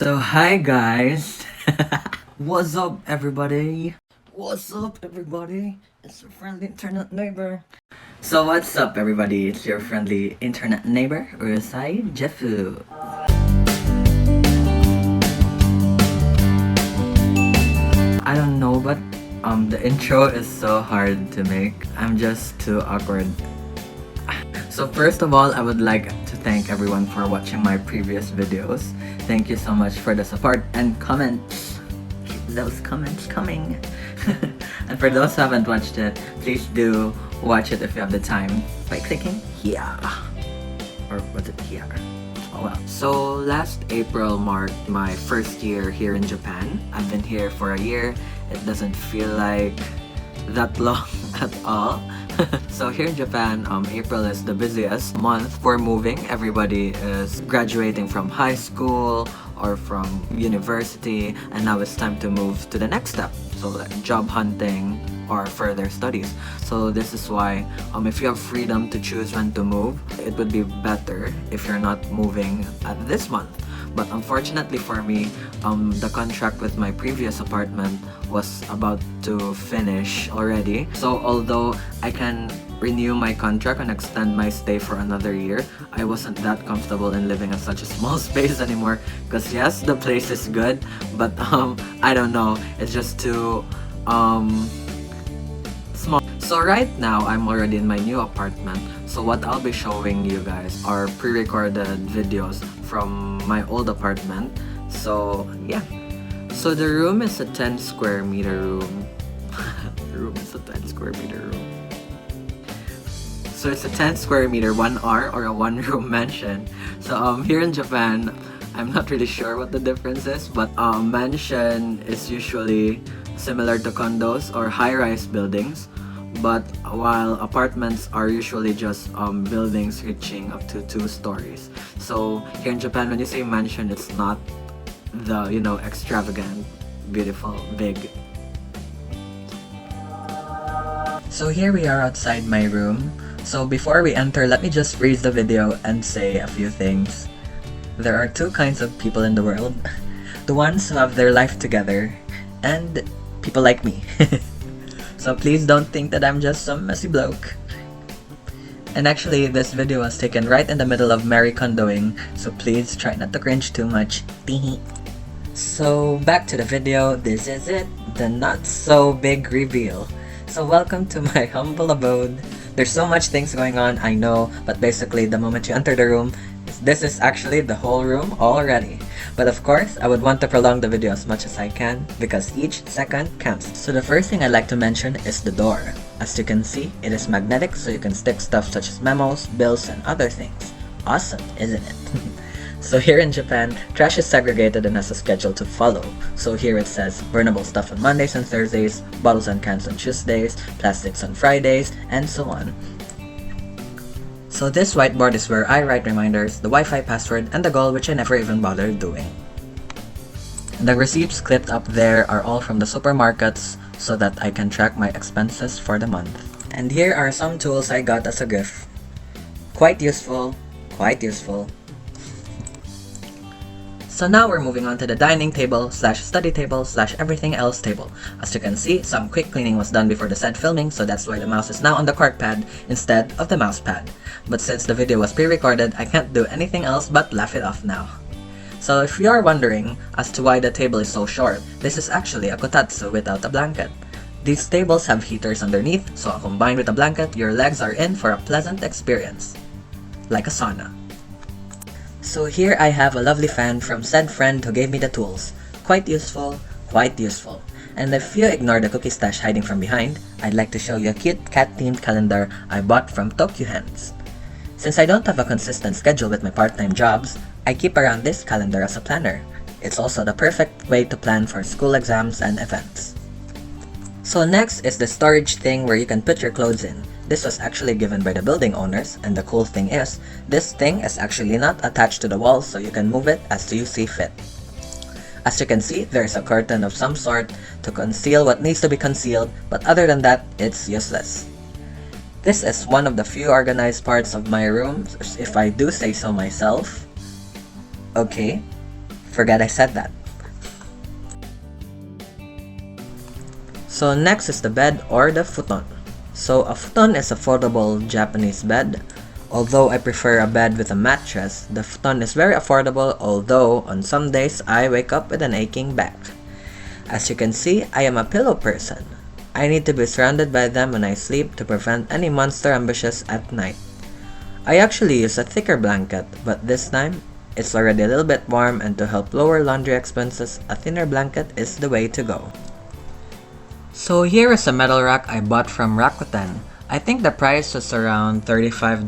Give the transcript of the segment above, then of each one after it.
So hi guys. What's up everybody? What's up everybody? It's your friendly internet neighbor. So what's up everybody? It's your friendly internet neighbor, Urusai Jeffu. I don't know, but the intro is so hard to make. I'm just too awkward. So first of all, I would like to thank everyone for watching my previous videos. Thank you so much for the support and comments. Keep those comments coming. And for those who haven't watched it, please do watch it if you have the time by clicking here. Or was it here? Oh well. So last April marked my first year here in Japan. I've been here for a year. It doesn't feel like that long at all. So here in Japan, April is the busiest month for moving. Everybody is graduating from high school or from university, and now it's time to move to the next step. So like job hunting or further studies. So this is why if you have freedom to choose when to move, it would be better if you're not moving at this month. But unfortunately for me, the contract with my previous apartment was about to finish already. So although I can renew my contract and extend my stay for another year, I wasn't that comfortable in living in such a small space anymore. Because yes, the place is good, but I don't know, it's just too small. So right now, I'm already in my new apartment. So what I'll be showing you guys are pre-recorded videos from my old apartment. So yeah. So the room is a 10 square meter room. The room is a 10 square meter room. So it's a 10 square meter 1R or a one room mansion. So here in Japan, I'm not really sure what the difference is, but mansion is usually similar to condos or high-rise buildings. But while apartments are usually just buildings reaching up to 2 stories. So here in Japan, when you say mansion, it's not the, extravagant, beautiful, big. So here we are outside my room. So before we enter, let me just freeze the video and say a few things. There are 2 kinds of people in the world. The ones who have their life together, and people like me. So please don't think that I'm just some messy bloke. And actually, this video was taken right in the middle of Mary Kondoing, so please try not to cringe too much. So back to the video, this is it, the not so big reveal. So welcome to my humble abode. There's so much things going on, I know, but basically the moment you enter the room, this is actually the whole room already. But of course, I would want to prolong the video as much as I can because each second counts. So the first thing I'd like to mention is the door. As you can see, it is magnetic, so you can stick stuff such as memos, bills, and other things. Awesome, isn't it? So here in Japan, trash is segregated and has a schedule to follow. So here it says burnable stuff on Mondays and Thursdays, bottles and cans on Tuesdays, plastics on Fridays, and so on. So this whiteboard is where I write reminders, the Wi-Fi password, and the goal, which I never even bothered doing. The receipts clipped up there are all from the supermarkets so that I can track my expenses for the month. And here are some tools I got as a gift. Quite useful, quite useful. So now we're moving on to the dining table slash study table slash everything else table. As you can see, some quick cleaning was done before the said filming, so that's why the mouse is now on the cork pad instead of the mouse pad. But since the video was pre-recorded, I can't do anything else but laugh it off now. So if you are wondering as to why the table is so short, this is actually a kotatsu without a blanket. These tables have heaters underneath, so combined with a blanket, your legs are in for a pleasant experience. Like a sauna. So here I have a lovely fan from said friend who gave me the tools. Quite useful, quite useful. And if you ignore the cookie stash hiding from behind, I'd like to show you a cute cat-themed calendar I bought from Tokyo Hands. Since I don't have a consistent schedule with my part-time jobs, I keep around this calendar as a planner. It's also the perfect way to plan for school exams and events. So next is the storage thing where you can put your clothes in. This was actually given by the building owners, and the cool thing is, this thing is actually not attached to the wall, so you can move it as you see fit. As you can see, there's a curtain of some sort to conceal what needs to be concealed, but other than that, it's useless. This is one of the few organized parts of my room, if I do say so myself. Okay. forget I said that. So next is the bed or the futon. So a futon is a foldable Japanese bed. Although I prefer a bed with a mattress, the futon is very affordable, although on some days I wake up with an aching back. As you can see, I am a pillow person. I need to be surrounded by them when I sleep to prevent any monster ambushes at night. I actually use a thicker blanket, but this time, it's already a little bit warm, and to help lower laundry expenses, a thinner blanket is the way to go. So here is a metal rack I bought from Rakuten. I think the price was around $35.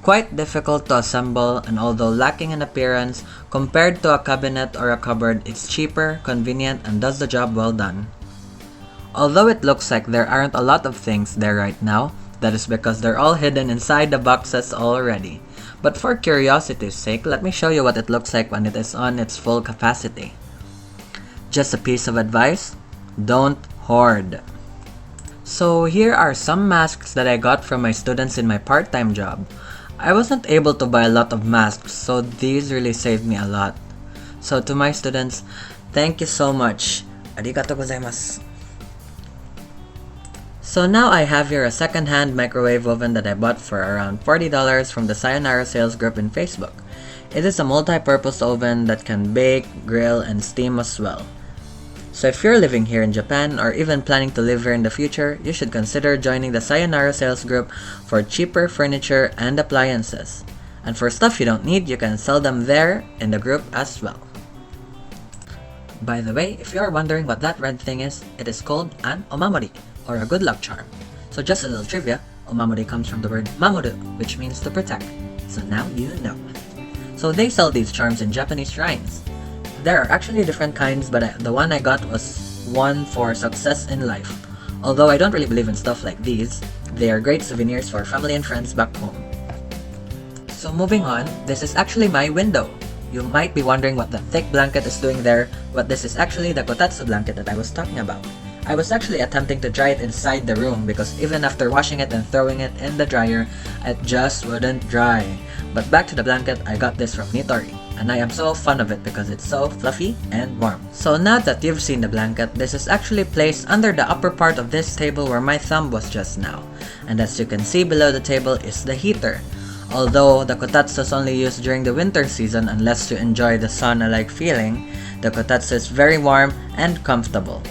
Quite difficult to assemble, and although lacking in appearance, compared to a cabinet or a cupboard, it's cheaper, convenient, and does the job well done. Although it looks like there aren't a lot of things there right now, that is because they're all hidden inside the boxes already. But for curiosity's sake, let me show you what it looks like when it is on its full capacity. Just a piece of advice, don't hoard. So here are some masks that I got from my students in my part-time job. I wasn't able to buy a lot of masks, so these really saved me a lot. So to my students, thank you so much. Arigatou gozaimasu. So now I have here a second-hand microwave oven that I bought for around $40 from the Sayonara sales group in Facebook. It is a multi-purpose oven that can bake, grill, and steam as well. So if you're living here in Japan or even planning to live here in the future, you should consider joining the Sayonara sales group for cheaper furniture and appliances. And for stuff you don't need, you can sell them there in the group as well. By the way, if you are wondering what that red thing is, it is called an omamori, or a good luck charm. So just a little trivia, omamori comes from the word mamoru, which means to protect. So now you know. So they sell these charms in Japanese shrines. There are actually different kinds, but the one I got was one for success in life. Although I don't really believe in stuff like these, they are great souvenirs for family and friends back home. So moving on, this is actually my window. You might be wondering what the thick blanket is doing there, but this is actually the kotatsu blanket that I was talking about. I was actually attempting to dry it inside the room because even after washing it and throwing it in the dryer, it just wouldn't dry. But back to the blanket, I got this from Nitori, and I am so fond of it because it's so fluffy and warm. So now that you've seen the blanket, this is actually placed under the upper part of this table where my thumb was just now. And as you can see below the table is the heater. Although the kotatsu is only used during the winter season unless you enjoy the sauna-like feeling, the kotatsu is very warm and comfortable.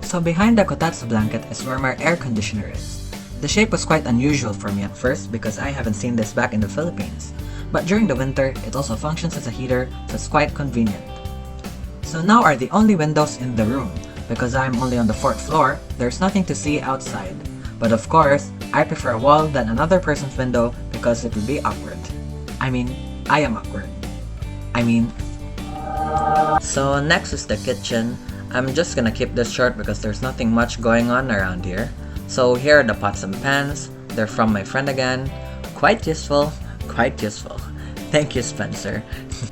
So behind the kotatsu blanket is where my air conditioner is. The shape was quite unusual for me at first because I haven't seen this back in the Philippines. But during the winter, it also functions as a heater, so it's quite convenient. So now are the only windows in the room. Because I'm only on the 4th floor, there's nothing to see outside. But of course, I prefer a wall than another person's window because it would be awkward. I mean, I am awkward. So next is the kitchen. I'm just gonna keep this short because there's nothing much going on around here. So here are the pots and pans. They're from my friend again. Quite useful. Thank you, Spencer.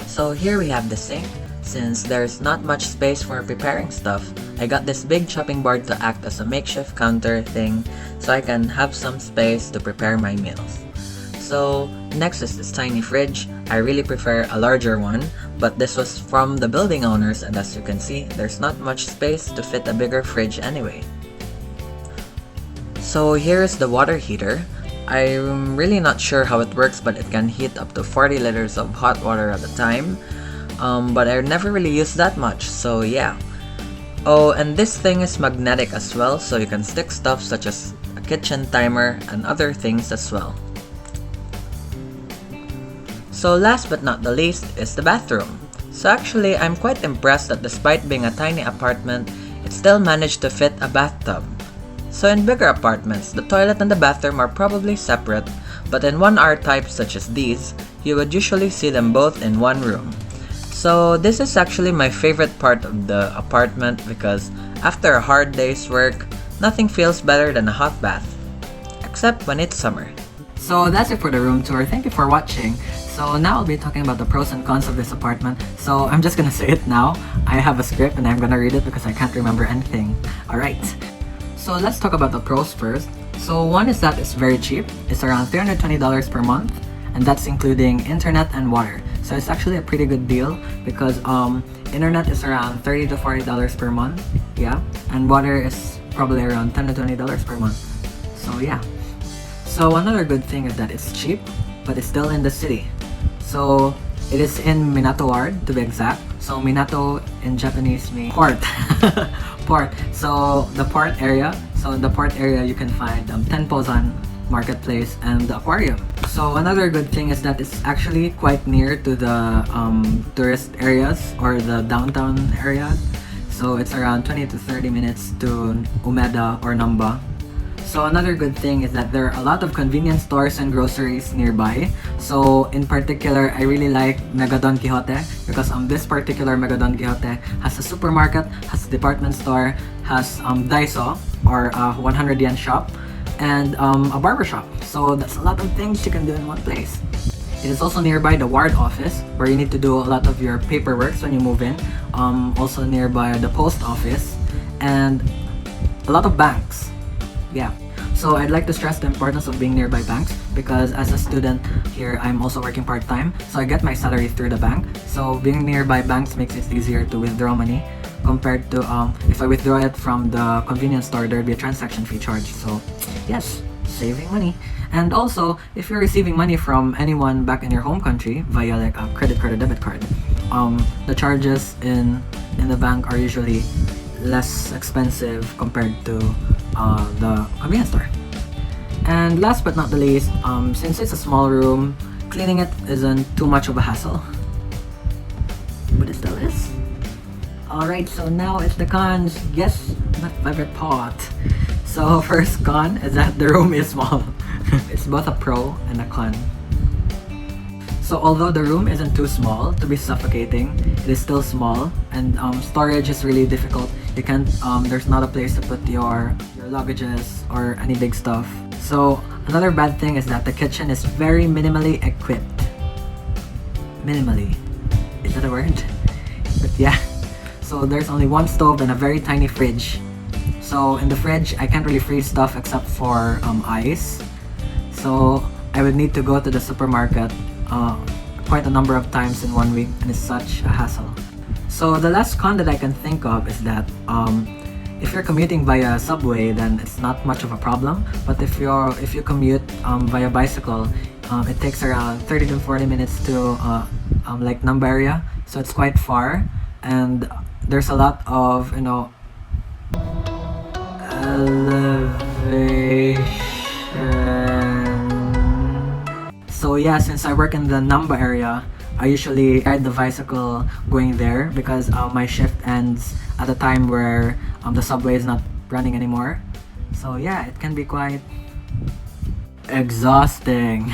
So here we have the sink. Since there's not much space for preparing stuff, I got this big chopping board to act as a makeshift counter thing so I can have some space to prepare my meals. So next is this tiny fridge. I really prefer a larger one, but this was from the building owners, and as you can see, there's not much space to fit a bigger fridge anyway. So here is the water heater. I'm really not sure how it works, but it can heat up to 40 liters of hot water at a time. But I never really used that much, so yeah. Oh, and this thing is magnetic as well, so you can stick stuff such as a kitchen timer and other things as well. So last but not the least is the bathroom. So actually, I'm quite impressed that despite being a tiny apartment, it still managed to fit a bathtub. So in bigger apartments, the toilet and the bathroom are probably separate, but in 1R types such as these, you would usually see them both in one room. So this is actually my favorite part of the apartment because after a hard day's work, nothing feels better than a hot bath. Except when it's summer. So that's it for the room tour. Thank you for watching. So now I'll be talking about the pros and cons of this apartment. So I'm just gonna say it now. I have a script and I'm gonna read it because I can't remember anything. Alright. So let's talk about the pros first. So one is that it's very cheap. It's around $320 per month, and that's including internet and water. So it's actually a pretty good deal because internet is around $30 to $40 per month. Yeah, and water is probably around $10 to $20 per month. So yeah. So another good thing is that it's cheap, but it's still in the city. So it is in Minato Ward to be exact. So Minato in Japanese means port. Port. So the port area. So in the port area you can find Tenpozan Marketplace and the aquarium. So another good thing is that it's actually quite near to the tourist areas or the downtown areas. So it's around 20 to 30 minutes to Umeda or Namba. So another good thing is that there are a lot of convenience stores and groceries nearby. So in particular, I really like Mega Don Quixote because this particular Mega Don Quixote has a supermarket, has a department store, has Daiso or a 100 yen shop, and a barber shop. So that's a lot of things you can do in one place. It is also nearby the ward office where you need to do a lot of your paperwork when you move in. Also nearby the post office and a lot of banks. Yeah. So I'd like to stress the importance of being nearby banks because as a student here, I'm also working part-time. So I get my salary through the bank. So being nearby banks makes it easier to withdraw money compared to if I withdraw it from the convenience store, there'd be a transaction fee charge. So yes, saving money. And also, if you're receiving money from anyone back in your home country via like a credit card or debit card, the charges in the bank are usually less expensive compared to the convenience store. And last but not the least, since it's a small room, cleaning it isn't too much of a hassle. But it still is. Alright, so now it's the cons. Yes, my favorite part. So first con is that the room is small. It's both a pro and a con. So although the room isn't too small to be suffocating, it is still small and storage is really difficult. You can't, there's not a place to put your luggages or any big stuff. So another bad thing is that the kitchen is very minimally equipped. Minimally. Is that a word? But yeah. So there's only one stove and a very tiny fridge. So in the fridge, I can't really freeze stuff except for ice. So I would need to go to the supermarket quite a number of times in 1 week, and it's such a hassle. So the last con that I can think of is that if you're commuting via subway, then it's not much of a problem. But if you commute via bicycle, it takes around 30 to 40 minutes to like Namba area, so it's quite far, and there's a lot of elevation. So yeah, since I work in the Namba area, I usually ride the bicycle going there because my shift ends at a time where the subway is not running anymore. So yeah, it can be quite exhausting.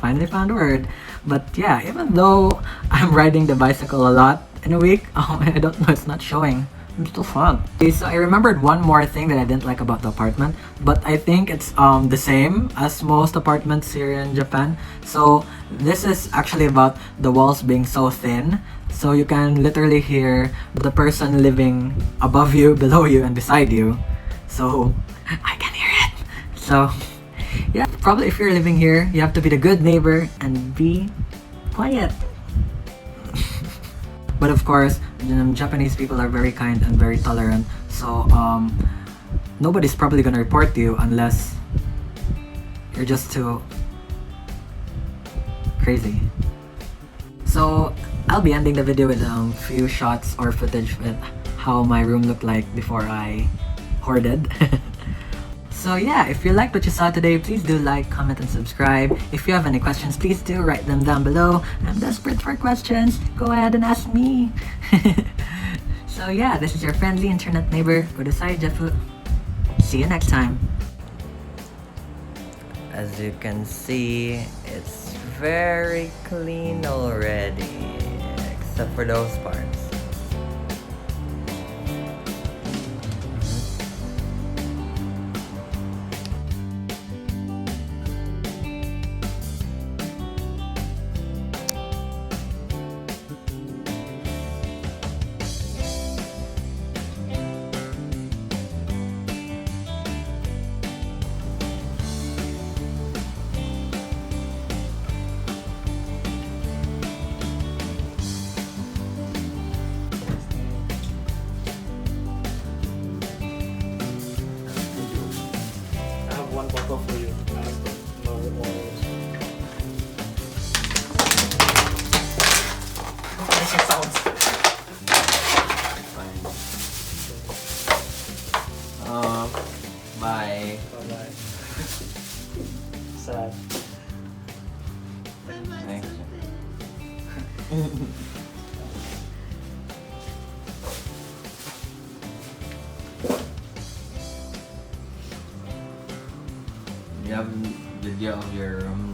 Finally found a word. But yeah, even though I'm riding the bicycle a lot in a week, I don't know, it's not showing. I'm still fun. Okay, so I remembered one more thing that I didn't like about the apartment, but I think it's the same as most apartments here in Japan. So this is actually about the walls being so thin, so you can literally hear the person living above you, below you, and beside you. So I can hear it. So yeah, probably if you're living here, you have to be the good neighbor and be quiet. But of course, Japanese people are very kind and very tolerant, so nobody's probably gonna report you unless you're just too crazy. So I'll be ending the video with a few shots or footage with how my room looked like before I hoarded. So yeah, if you liked what you saw today, please do like, comment, and subscribe. If you have any questions, please do write them down below. I'm desperate for questions. Go ahead and ask me. So yeah, this is your friendly internet neighbor, Kudasai Jefu. See you next time. As you can see, it's very clean already, except for those parts. sounds. Fine. Bye. Bye-bye. Sad. Thanks. You have video of your room.